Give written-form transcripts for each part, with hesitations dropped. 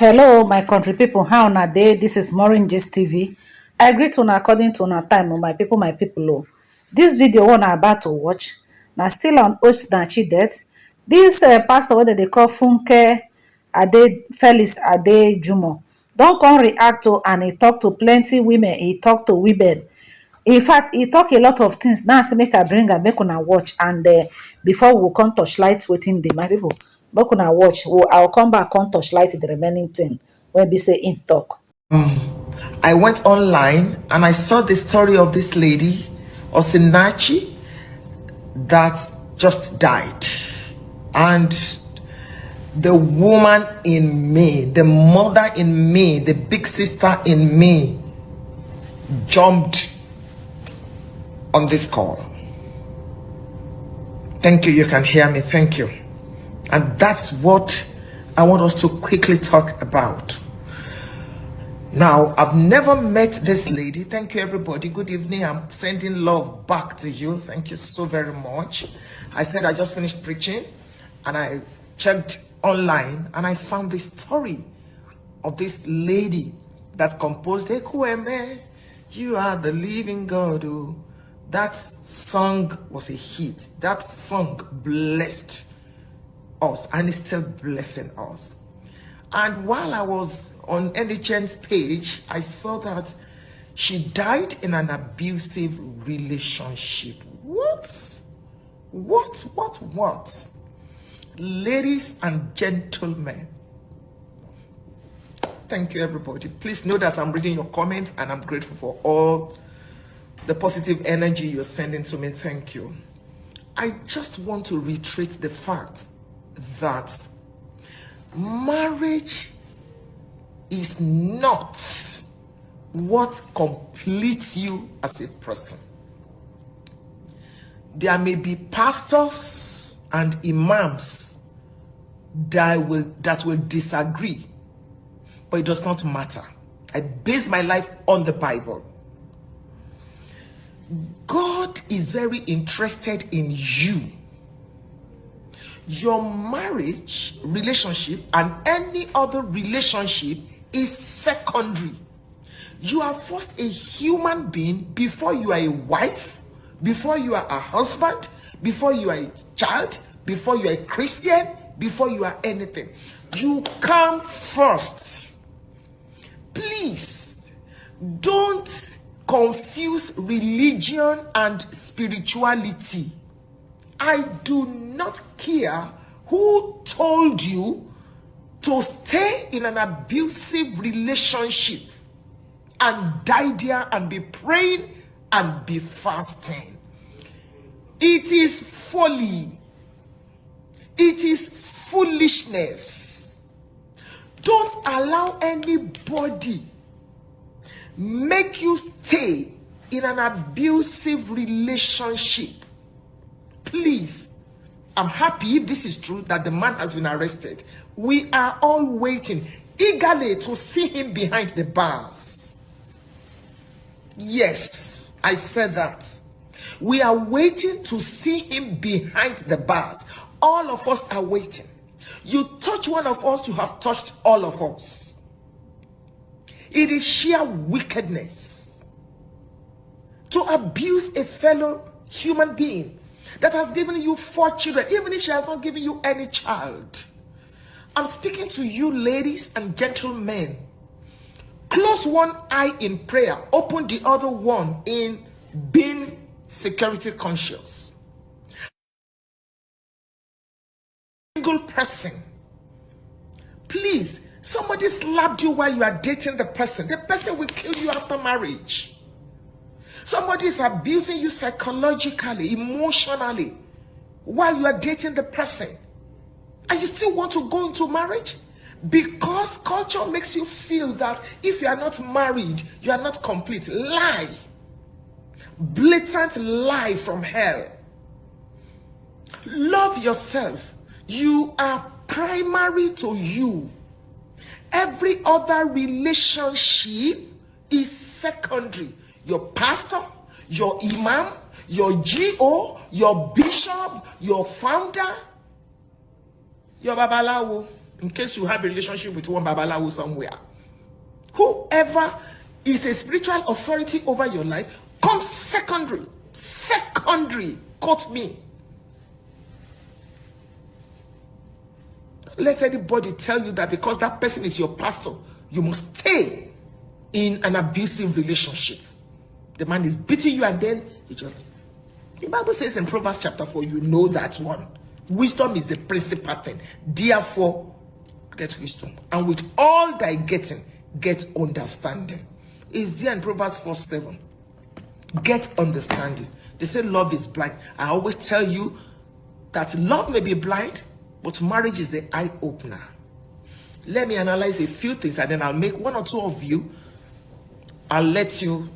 Hello, my country people. How na dey? This is MAUREEN'S TV. I greet una according to una time, my people, my people. Oh, this video one I'm about to watch now still on Osinachi death. This pastor, what they call Funke Felix Adejumo, don't come react to, and he talk to plenty women. He talk to women. In fact, he talk a lot of things. Now, say make I bring and make una watch, and before we come touch light within the my people, make una watch. I'll come back, come touch light the remaining thing when we say in talk. I went online and I saw the story of this lady, Osinachi, that just died. And the woman in me, the mother in me, the big sister in me jumped on this call. Thank you, you can hear me, thank you. And that's what I want us to quickly talk about. Now, I've never met this lady. Thank you, everybody. Good evening. I'm sending love back to you. Thank you so very much. I said I just finished preaching and I checked online and I found this story of this lady that composed Ekweme, You Are the Living God. Oh. That song was a hit. That song blessed us and is still blessing us. And while I was on NHN's page, I saw that she died in an abusive relationship. What? Ladies and gentlemen, thank you, everybody. Please know that I'm reading your comments and I'm grateful for all the positive energy you're sending to me. Thank you. I just want to reiterate the fact that marriage is not what completes you as a person. There may be pastors and imams that will disagree, but it does not matter. I base my life on the Bible. God is very interested in you. Your marriage relationship and any other relationship is secondary. You are first a human being before you are a wife, before you are a husband, before you are a child, before you are a Christian, before you are anything. You come first. Please don't confuse religion and spirituality. I do not care who told you to stay in an abusive relationship and die there and be praying and be fasting. It is folly. It is foolishness. Don't allow anybody make you stay in an abusive relationship. Please, I'm happy if this is true that the man has been arrested. We are all waiting eagerly to see him behind the bars. Yes, I said that. We are waiting to see him behind the bars. All of us are waiting. You touch one of us, you have touched all of us. It is sheer wickedness to abuse a fellow human being that has given you 4 children, even if she has not given you any child. I'm speaking to you, ladies and gentlemen. Close one eye in prayer, open the other one in being security conscious. Single person, please, somebody slapped you while you are dating the person will kill you after marriage. Somebody is abusing you psychologically, emotionally, while you are dating the person, and you still want to go into marriage because culture makes you feel that if you are not married, you are not complete. Lie. Blatant lie from hell. Love yourself. You are primary to you. Every other relationship is secondary. Your pastor, your imam, your GO, your bishop, your founder, your babalawo, in case you have a relationship with one babalawo somewhere. Whoever is a spiritual authority over your life comes secondary. Secondary. Quote me. Don't let anybody tell you that because that person is your pastor, you must stay in an abusive relationship. The man is beating you and then he just... The Bible says in Proverbs chapter 4, you know that one. Wisdom is the principal thing. Therefore, get wisdom. And with all thy getting, get understanding. It's there in Proverbs 4:7. Get understanding. They say love is blind. I always tell you that love may be blind, but marriage is the eye-opener. Let me analyze a few things and then I'll make one or two of you. I'll let you,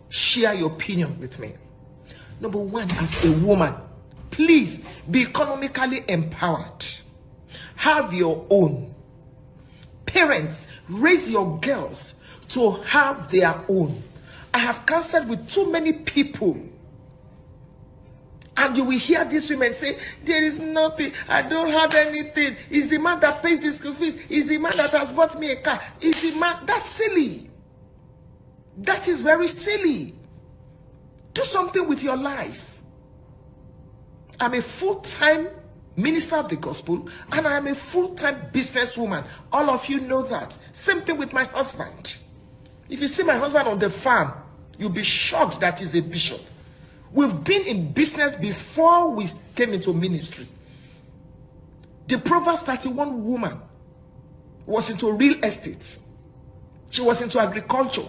share your opinion with me. Number one, as a woman, please be economically empowered. Have your own. Parents, raise your girls to have their own. I have counseled with too many people. And you will hear these women say, there is nothing, I don't have anything. It's the man that pays the school fees. It's the man that has bought me a car. It's the man. That's silly. That is very silly. Do something with your life. I'm a full-time minister of the gospel and I am a full-time businesswoman. All of you know that. Same thing with my husband. If you see my husband on the farm, you'll be shocked that he's a bishop. We've been in business before we came into ministry. The Proverbs 31 woman was into real estate. She was into agriculture.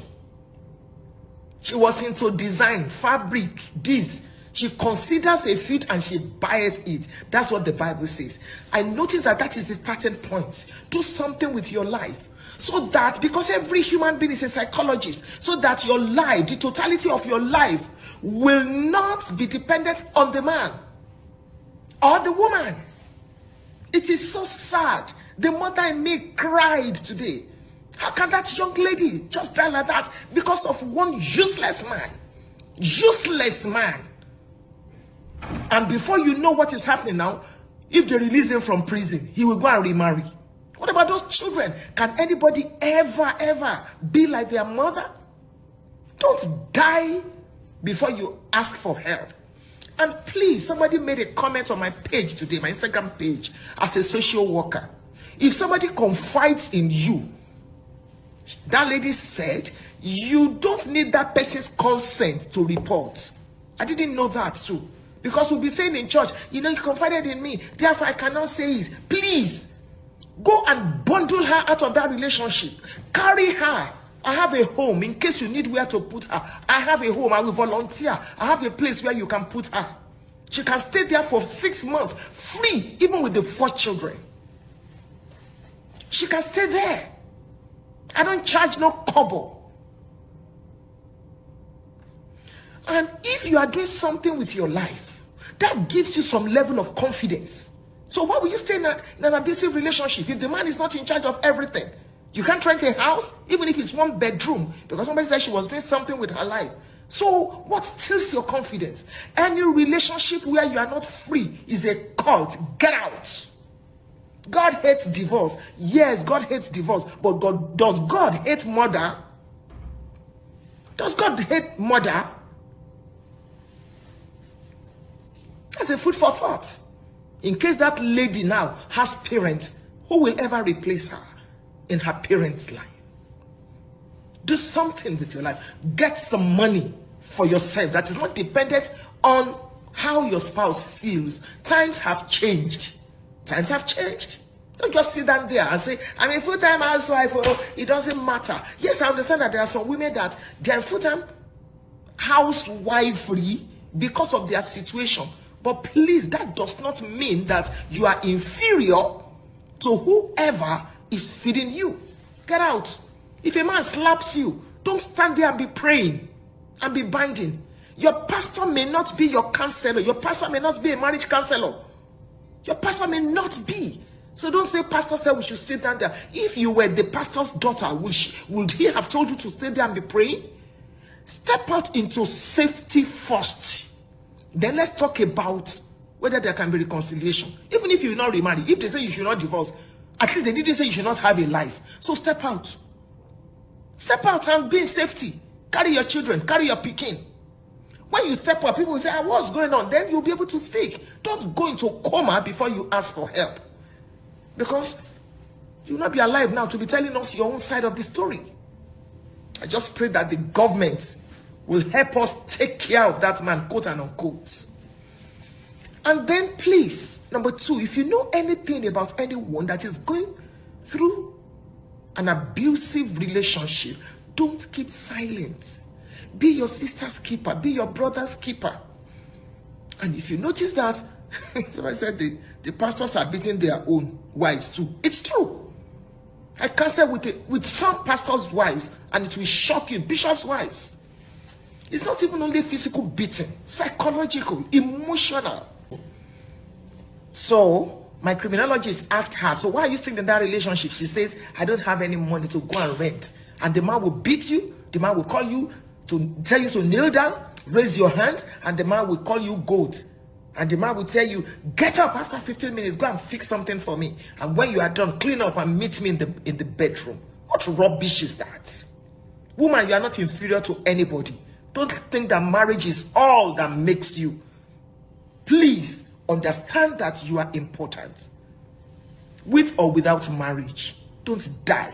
She was into design, fabric, this. She considers a field and she buyeth it. That's what the Bible says. I notice that is the starting point. Do something with your life. So that, because every human being is a psychologist, so that your life, the totality of your life, will not be dependent on the man or the woman. It is so sad. The mother in me cried today. How can that young lady just die like that because of one useless man? Useless man. And before you know what is happening now, if they release him from prison, he will go and remarry. What about those children? Can anybody ever be like their mother? Don't die before you ask for help. And please, somebody made a comment on my page today, my Instagram page, as a social worker. If somebody confides in you, that lady said, you don't need that person's consent to report. I didn't know that too. Because we'll be saying in church, you confided in me, therefore I cannot say it. Please, go and bundle her out of that relationship. Carry her. I have a home in case you need where to put her. I have a home. I will volunteer. I have a place where you can put her. She can stay there for 6 months, free, even with the 4 children. She can stay there. I don't charge no kobo. And if you are doing something with your life, that gives you some level of confidence. So why will you stay in an abusive relationship if the man is not in charge of everything? You can't rent a house, even if it's 1 bedroom, because somebody said she was doing something with her life. So what steals your confidence? Any relationship where you are not free is a cult. Get out. God hates divorce. Yes, God hates divorce. But does God hate murder? Does God hate murder? That's a food for thought. In case that lady now has parents, who will ever replace her in her parents' life? Do something with your life. Get some money for yourself that is not dependent on how your spouse feels. Times have changed. Times have changed. Don't just sit down there and say, I'm a full-time housewife. Oh, it doesn't matter. Yes, I understand that there are some women that they are full-time housewifery because of their situation. But please, that does not mean that you are inferior to whoever is feeding you. Get out. If a man slaps you, don't stand there and be praying and be binding. Your pastor may not be your counselor. Your pastor may not be a marriage counselor. Your pastor may not be. So don't say, pastor said we should sit down there. If you were the pastor's daughter, would he have told you to stay there and be praying? Step out into safety first. Then let's talk about whether there can be reconciliation. Even if you will not remarry, if they say you should not divorce, At least they didn't say you should not have a life. So step out. Step out and be in safety. Carry your children, carry your pikin. When you step out, people will say, what's going on? Then you'll be able to speak. Don't go into coma before you ask for help. Because you will not be alive now to be telling us your own side of the story. I just pray that the government will help us take care of that man, quote and unquote. And then please, number 2, if you know anything about anyone that is going through an abusive relationship, don't keep silent. Be your sister's keeper. Be your brother's keeper. And if you notice that, somebody said the pastors are beating their own wives too. It's true. I counsel with some pastors' wives, and it will shock you. Bishops' wives. It's not even only physical beating, psychological, emotional. So my criminologist asked her, so why are you still in that relationship? She says, I don't have any money to go and rent. And the man will beat you. The man will call you to tell you to kneel down, raise your hands, and the man will call you goat. And the man will tell you, get up after 15 minutes, go and fix something for me. And when you are done, clean up and meet me in the bedroom. What rubbish is that? Woman, you are not inferior to anybody. Don't think that marriage is all that makes you. Please understand that you are important. With or without marriage, don't die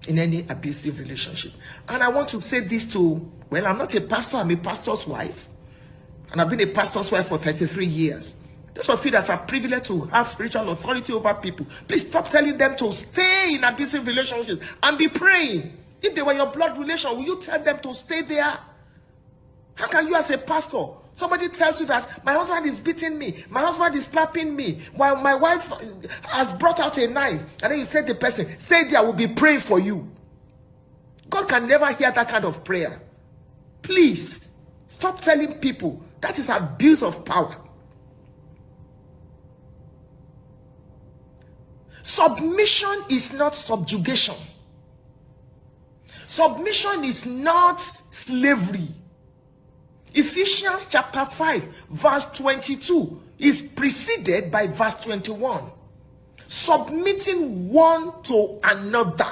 in any abusive relationship. And I want to say this to, well, I'm not a pastor, I'm a pastor's wife. And I've been a pastor's wife for 33 years. Those of you that are privileged to have spiritual authority over people, please stop telling them to stay in abusive relationships and be praying. If they were your blood relation, will you tell them to stay there? How can you as a pastor, somebody tells you that my husband is beating me, my husband is slapping me, while my wife has brought out a knife, and then you say to the person, stay there, I will be praying for you. God can never hear that kind of prayer. Please, stop telling people. That is abuse of power. Submission is not subjugation. Submission is not slavery. Ephesians chapter 5 verse 22 is preceded by verse 21. Submitting one to another.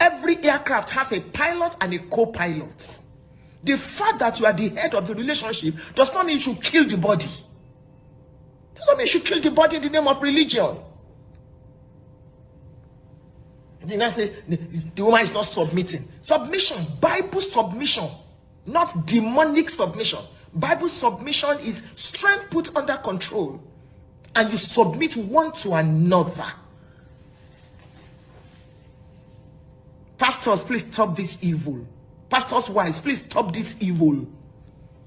Every aircraft has a pilot and a co-pilot. The fact that you are the head of the relationship does not mean you should kill the body. Does not mean you should kill the body in the name of religion. Then I say the woman is not submitting. Submission, Bible submission, not demonic submission. Bible submission is strength put under control, and you submit one to another. Pastors, please stop this evil. Pastors' wives, please stop this evil.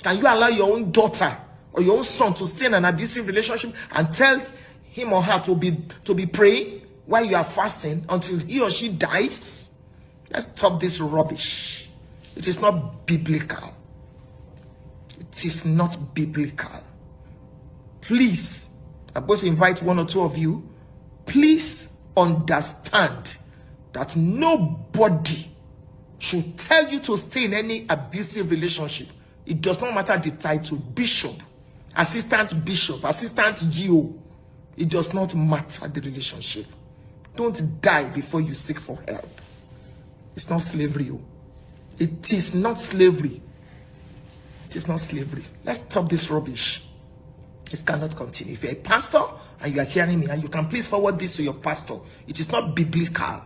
Can you allow your own daughter or your own son to stay in an abusive relationship and tell him or her to be praying while you are fasting until he or she dies? Let's stop this rubbish. It is not biblical. It is not biblical. Please, I'm going to invite one or two of you. Please understand that nobody should tell you to stay in any abusive relationship. It does not matter the title, bishop, assistant, GO. It does not matter the relationship. Don't die before you seek for help. It's not slavery. It is not slavery. It is not slavery. Let's stop this rubbish. It cannot continue. If you're a pastor and you are hearing me, and you can please forward this to your pastor, it is not biblical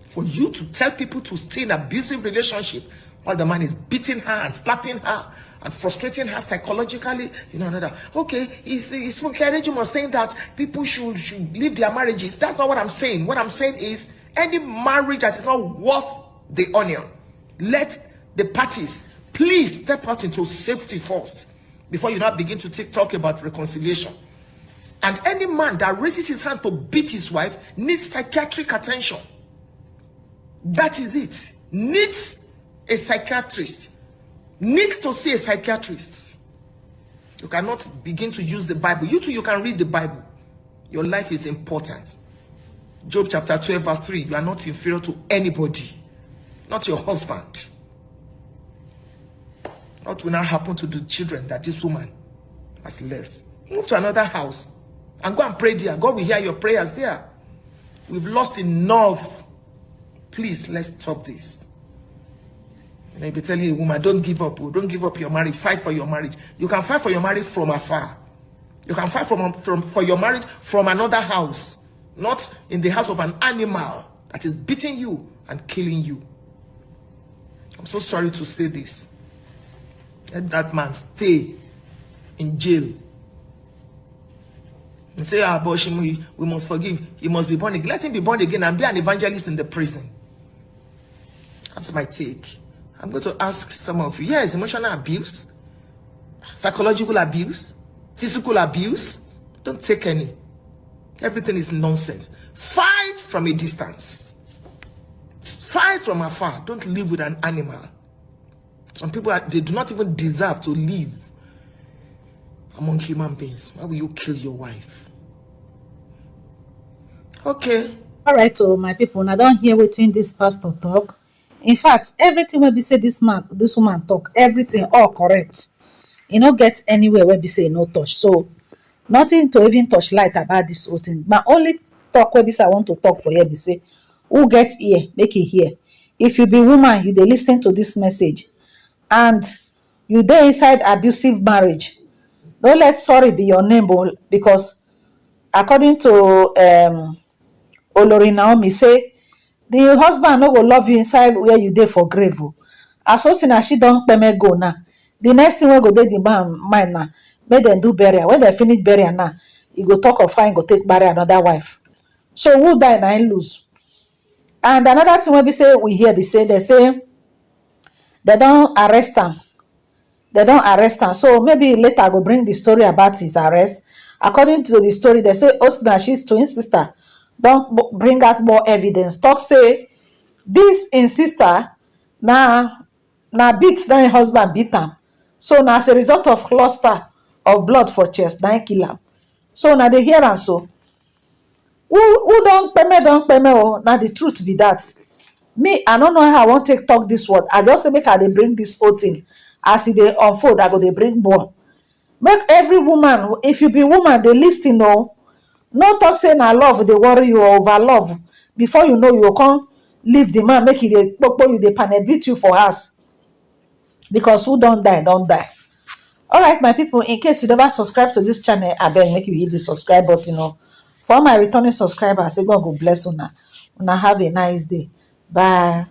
for you to tell people to stay in an abusive relationship while the man is beating her and slapping her and frustrating her psychologically. You know, another. Okay, is Adejumo saying that people should leave their marriages? That's not what I'm saying. What I'm saying is any marriage that is not worth the onion, let the parties please step out into safety first before you now begin to talk about reconciliation. And any man that raises his hand to beat his wife needs psychiatric attention. That is it. Needs a psychiatrist. Needs to see a psychiatrist. You cannot begin to use the Bible. You too, you can read the Bible. Your life is important. Job chapter 12 verse 3. You are not inferior to anybody. Not your husband. What will now happen to the children that this woman has left? Move to another house And go and pray there. God will hear your prayers there. We've lost enough. Please, let's stop this. Maybe telling a woman, don't give up. Don't give up your marriage. Fight for your marriage. You can fight for your marriage from afar. You can fight for your marriage from another house. Not in the house of an animal that is beating you and killing you. I'm so sorry to say this. Let that man stay in jail. And say, abortion, we must forgive. He must be born again. Let him be born again and be an evangelist in the prison. That's my take. I'm going to ask some of you. Yes, emotional abuse, psychological abuse, physical abuse. Don't take any. Everything is nonsense. Fight from a distance. Fight from afar. Don't live with an animal. Some people, they do not even deserve to live among human beings. Why will you kill your wife? Okay. All right, so my people, I don't hear wetin this pastor talk. In fact, everything wey be say this woman talk, everything all correct. E no get anywhere where be say e no touch. So nothing to even touch light about this whole thing. My only talk wey be say I want to talk for here be say, who get ear make e hear. If you be woman, you dey lis ten to this message and you dey inside abusive marriage, no let sorry be your name, because according to Olori Naomi say, the husband no go love you inside where you dey for grave. As Osinachi don kpeme go now, the next thing wey go dey the man mind na make dem do burial. When dem finish burial now, e go talk of how e go take marry another wife. So who die na im lose. And another thing wey be say we hear be say, they say they don arrest am. They don arrest am. So maybe later I go bring the story about his arrest. According to the story, they say Osinachi's twin sister don bring out more evidence. Talk say this im sister na beat na im husband beat am. So na as a result of cluster of blood for chest na im kill am. So na dey hear am so. Who don kpeme o, na the truth be that. Me, I don't know how I wan take talk this word. I just say make I dey bring this whole thing. As e dey unfold, I go dey bring more. Make every woman, if you be woman, dey lis ten o. No talk say na love dey worry you or over love. Before you know, you go come leave the man, make e dey kpokpo you, dey panel beat you for house. Because who don die, don die. Alright, my people, in case you never subscribe to this channel, abeg make you hit the subscribe button. For all my returning subscribers, say God go bless una. Una have a nice day. Bye.